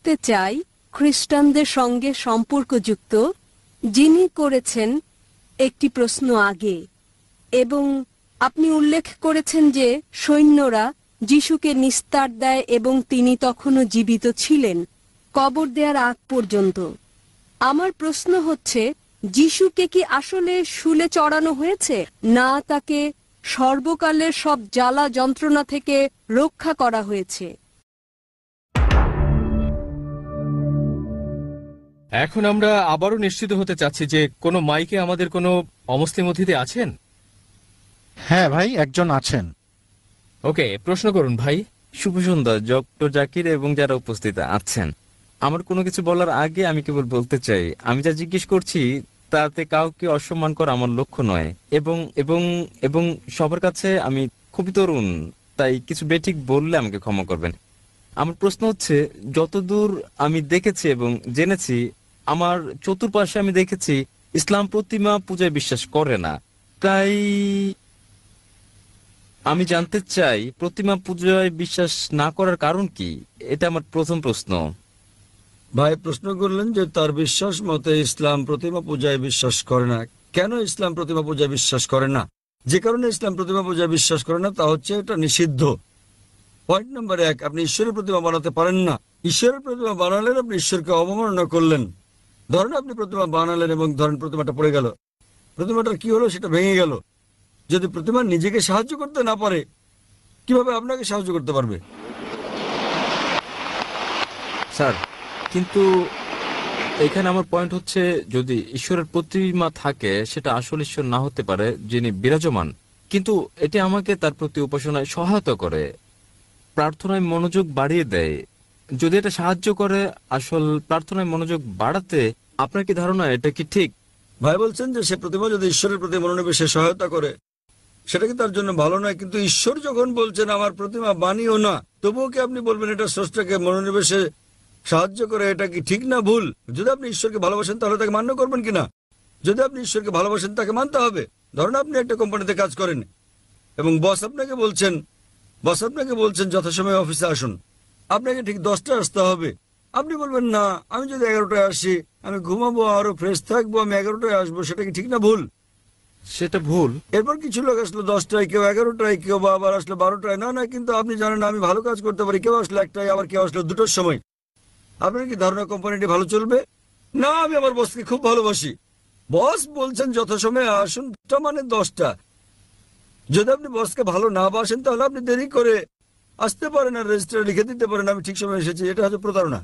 করতে চাই খ্রিস্টানদের সঙ্গে সম্পর্কযুক্ত, যিনি করেছেন একটি প্রশ্ন আগে, এবং আপনি উল্লেখ করেছেন যে সৈন্যরা যিশুকে নিস্তার দেয় এবং তিনি তখনও জীবিত ছিলেন কবর দেওয়ার আগ পর্যন্ত। আমার প্রশ্ন হচ্ছে, যিশুকে কি আসলে শুলে চড়ানো হয়েছে, না তাকে সর্বকালের সব জ্বালা যন্ত্রণা থেকে রক্ষা করা হয়েছে? এখন আমরা আবারও নিশ্চিত হতে চাচ্ছি যে কোনো মাইকে আমাদের কোনো অমুসলিম অতিথি আছেন? হ্যাঁ ভাই, একজন আছেন। ওকে, প্রশ্ন করুন ভাই। শুভ সন্ধ্যা ডক্টর জাকির এবং যারা উপস্থিত আছেন। আমার কোনো কিছু বলার আগে আমি কেবল বলতে চাই, আমি যা জিজ্ঞেস করছি তাতে কাউকে অসম্মান করা আমার লক্ষ্য নয়, এবং এবং এবং সবার কাছে আমি খুবই তরুণ, তাই কিছু বেঠিক বললে আমাকে ক্ষমা করবেন। আমার প্রশ্ন হচ্ছে, যতদূর আমি দেখেছি এবং জেনেছি, আমার চতুর্পাশে আমি দেখেছি ইসলাম প্রতিমা পূজায় বিশ্বাস করে না। তাই আমি জানতে চাই প্রতিমা পূজায় বিশ্বাস না করার কারণ কি? এটা আমার প্রথম প্রশ্ন। ভাই প্রশ্ন করলেন যে তার বিশ্বাস মতে ইসলাম প্রতিমা পূজায় বিশ্বাস করে না। কেন ইসলাম প্রতিমা পূজায় বিশ্বাস করে না? যে কারণে ইসলাম প্রতিমা পূজায় বিশ্বাস করে না তা হচ্ছে এটা নিষিদ্ধ। পয়েন্ট নাম্বার 1, আপনি ঈশ্বরের প্রতিমা বানাতে পারেন না। ঈশ্বরের প্রতিমা বানালেন আপনি ঈশ্বরকে অবমাননা করলেন। ধরেন আপনি প্রতিমা বানালেন এবং ধরেন প্রতিমাটা পড়ে গেল, প্রতিমাটার কি হলো? সেটা ভেঙে গেল। যদি প্রতিমা নিজেকে সাহায্য করতে না পারে, কিভাবে আপনাকে সাহায্য করতে পারবে? স্যার, কিন্তু এখানে আমার পয়েন্ট হচ্ছে, যদি ঈশ্বরের প্রতিমা থাকে সেটা আসল ঈশ্বর না হতে পারে যিনি বিরাজমান, কিন্তু এটি আমাকে তার প্রতি উপাসনায় সহায়তা করে, প্রার্থনায় মনোযোগ বাড়িয়ে দেয়। যদি এটা সাহায্য করে আসল প্রার্থনায় মনোযোগ বাড়াতে, আপনার কি ধারণা এটা কি ঠিক? ভাই বলছেন যে সে প্রতিমা যদি ঈশ্বরের প্রতি মনোনিবেশে সহায়তা করে সেটা কি তার জন্য ভালো নয়? কিন্তু ঈশ্বর যখন বলছেন আমার প্রতিমা বানিও না, তবুও কি আপনি বলবেন এটা স্রষ্টাকে মনোনিবেশে সাহায্য করে? এটা কি ঠিক না ভুল? যদি আপনি ঈশ্বরকে ভালোবাসেন তাহলে তাকে মান্য করবেন কিনা? যদি আপনি ঈশ্বরকে ভালোবাসেন তাকে মানতে হবে। ধরুন আপনি একটা কোম্পানিতে কাজ করেন এবং বস আপনাকে বলছেন যথাসময়ে অফিসে আসুন। আপনাকে ঠিক 10টায় আসতে হবে। আপনি বলবেন না, আমি যদি 11টায় আসি, আমি ঘুমাবো, আরো ফ্রেশ থাকবো, আমি 11টায় আসবো। সেটা কি ঠিক না ভুল? সেটা ভুল। এরপর কিছু লোক আসলো 10টায়, কেউ 11টায়, কেউ বা আবার আসলো 12টায়। না, কিন্তু আপনি জানেন আমি ভালো কাজ করতে পারি। কেউ আসলো 1টায়, আবার কেউ আসলো 2টোর সময়। আপনার কি ধারণা কোম্পানিটি ভালো চলবে? না, আমি আমার বসকে খুব ভালোবাসি। বস বলছেন যথাসময়ে আসুন, মানে 10টা। যদি আপনি বসকে ভালো না বাসেন তাহলে আপনি দেরি করে আসতে পারেন আর রেজিস্টারে লিখে দিতে পারেন আমি ঠিক সময় এসেছি। এটা হচ্ছে প্রতারণা।